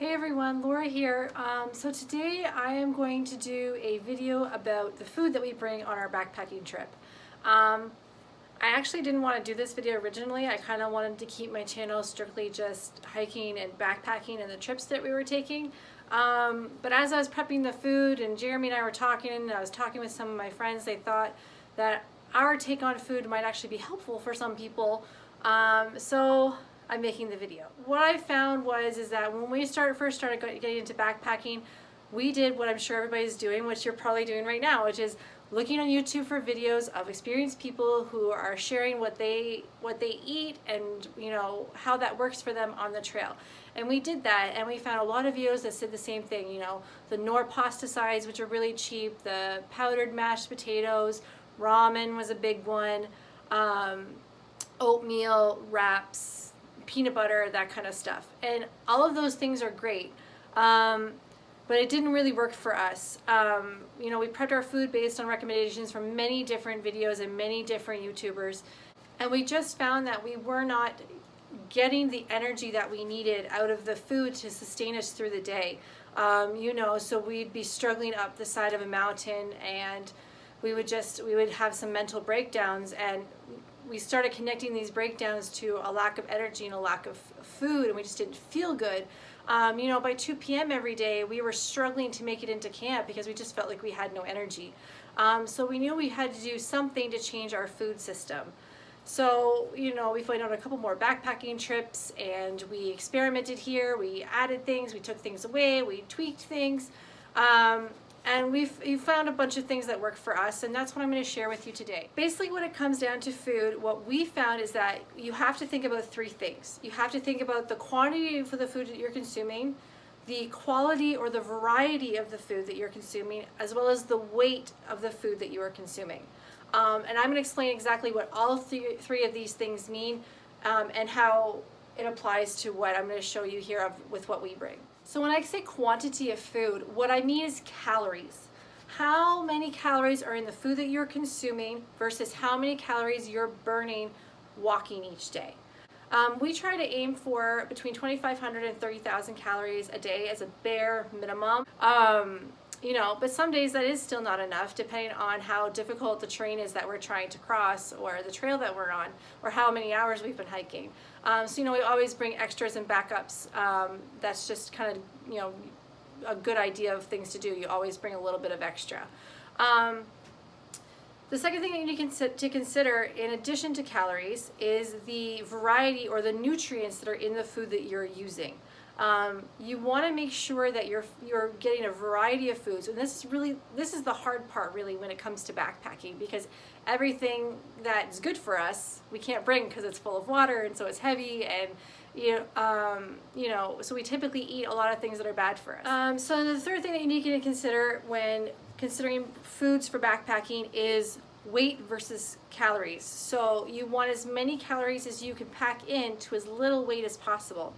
Hey everyone, Laura here. So today I am going to do a video about the food that we bring on our backpacking trip. I actually didn't want to do this video originally. I kind of wanted to keep my channel strictly just hiking and backpacking and the trips that we were taking. But as I was prepping the food and Jeremy and I were talking, and I was talking with some of my friends, they thought that our take on food might actually be helpful for some people. So I'm making the video. What I found is that when we first started getting into backpacking, we did what I'm sure everybody's doing, which you're probably doing right now, which is looking on YouTube for videos of experienced people who are sharing what they eat and how that works for them on the trail. And we did that, and we found a lot of videos that said the same thing. The Knorr pasta sides, which are really cheap, the powdered mashed potatoes, ramen was a big one, oatmeal wraps, peanut butter, that kind of stuff. And all of those things are great, but it didn't really work for us. We prepped our food based on recommendations from many different videos and many different YouTubers, and we just found that we were not getting the energy that we needed out of the food to sustain us through the day. So we'd be struggling up the side of a mountain, and we would have some mental breakdowns, and we started connecting these breakdowns to a lack of energy and a lack of food, and we just didn't feel good. By 2 p.m. every day, we were struggling to make it into camp because we just felt like we had no energy. So we knew we had to do something to change our food system. So, we went on a couple more backpacking trips, and we experimented here. We added things, we took things away, we tweaked things. And we found a bunch of things that work for us, and that's what I'm going to share with you today. Basically, when it comes down to food, what we found is that you have to think about three things. You have to think about the quantity for the food that you're consuming, the quality or the variety of the food that you're consuming, as well as the weight of the food that you are consuming. And I'm going to explain exactly what all three of these things mean, and how it applies to what I'm going to show you here with what we bring. So when I say quantity of food, what I mean is calories. How many calories are in the food that you're consuming versus how many calories you're burning walking each day. We try to aim for between 2,500 and 30,000 calories a day as a bare minimum. But some days that is still not enough, depending on how difficult the terrain is that we're trying to cross, or the trail that we're on, or how many hours we've been hiking. We always bring extras and backups. That's just kind of, a good idea of things to do. You always bring a little bit of extra. The second thing that you need to consider, in addition to calories, is the variety or the nutrients that are in the food that you're using. You want to make sure that you're getting a variety of foods, and this is the hard part really when it comes to backpacking, because everything that's good for us we can't bring because it's full of water, and so it's heavy, and so we typically eat a lot of things that are bad for us. So the third thing that you need to consider when considering foods for backpacking is weight versus calories. So you want as many calories as you can pack in to as little weight as possible.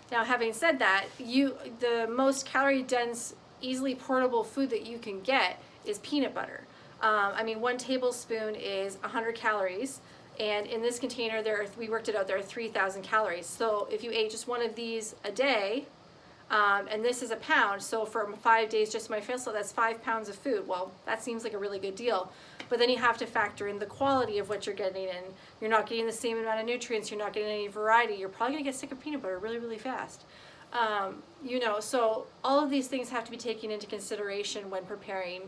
Now, having said that, the most calorie dense, easily portable food that you can get is peanut butter. 1 tablespoon is 100 calories, and in this container we worked it out, there are 3,000 calories. So if you ate just one of these a day, and this is a pound, so for 5 days just my fail, so that's 5 pounds of food. Well, that seems like a really good deal. But then you have to factor in the quality of what you're getting, and you're not getting the same amount of nutrients, you're not getting any variety, you're probably going to get sick of peanut butter really, really fast. So all of these things have to be taken into consideration when preparing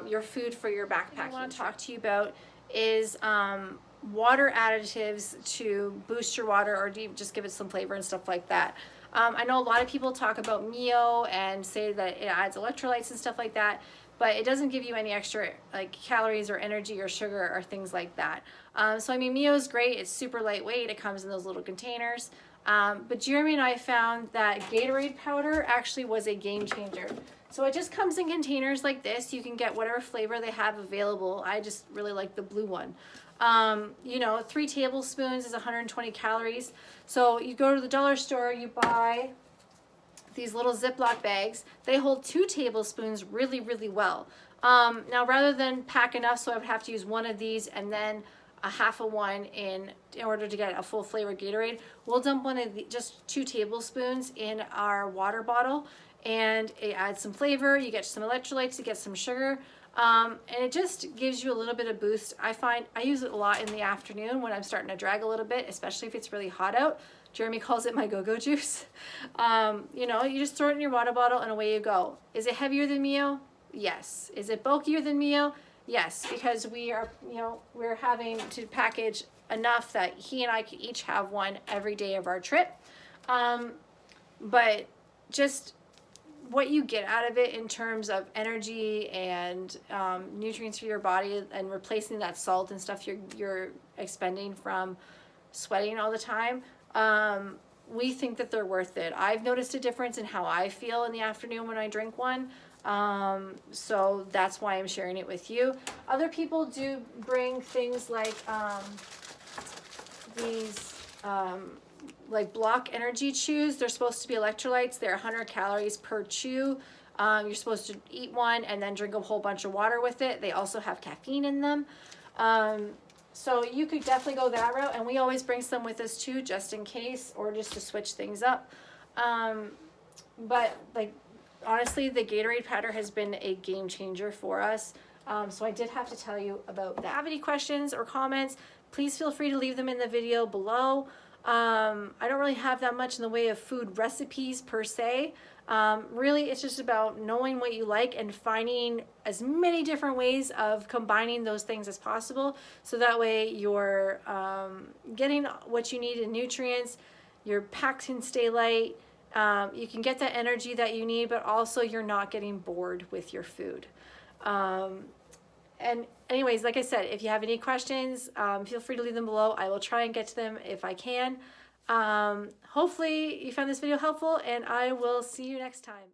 your food for your backpacking. What I want to talk to you about is water additives to boost your water, or just give it some flavor and stuff like that. I know a lot of people talk about Mio and say that it adds electrolytes and stuff like that, but it doesn't give you any extra calories or energy or sugar or things like that. Mio is great. It's super lightweight. It comes in those little containers. But Jeremy and I found that Gatorade powder actually was a game changer. So it just comes in containers like this. You can get whatever flavor they have available. I just really like the blue one. 3 tablespoons is 120 calories. So you go to the dollar store, you buy these little Ziploc bags. They hold 2 tablespoons really, really well. Now, rather than pack enough, so I would have to use one of these and then a half of one in order to get a full flavored Gatorade. We'll dump just 2 tablespoons in our water bottle, and it adds some flavor. You get some electrolytes, you get some sugar, and it just gives you a little bit of boost. I find I use it a lot in the afternoon when I'm starting to drag a little bit, especially if it's really hot out. Jeremy calls it my go-go juice. You know, you just throw it in your water bottle and away you go. Is it heavier than Mio? Yes. Is it bulkier than Mio? Yes, because we are, you know, we're having to package enough that he and I could each have one every day of our trip. But just what you get out of it in terms of energy and nutrients for your body, and replacing that salt and stuff you're expending from sweating all the time, we think that they're worth it. I've noticed a difference in how I feel in the afternoon when I drink one. So that's why I'm sharing it with you. Other people do bring things like these like Block Energy chews. They're supposed to be electrolytes. They're 100 calories per chew. You're supposed to eat one and then drink a whole bunch of water with it. They also have caffeine in them. So you could definitely go that route, and we always bring some with us too, just in case, or just to switch things up. But like, honestly, the Gatorade powder has been a game changer for us. So I did have to tell you about that. If you have any questions or comments, please feel free to leave them in the video below. I don't really have that much in the way of food recipes per se. Really, it's just about knowing what you like and finding as many different ways of combining those things as possible. So that way you're getting what you need in nutrients, your packs can stay light, you can get that energy that you need, but also you're not getting bored with your food. And anyways, like I said, if you have any questions, feel free to leave them below. I will try and get to them if I can. Hopefully you found this video helpful, and I will see you next time.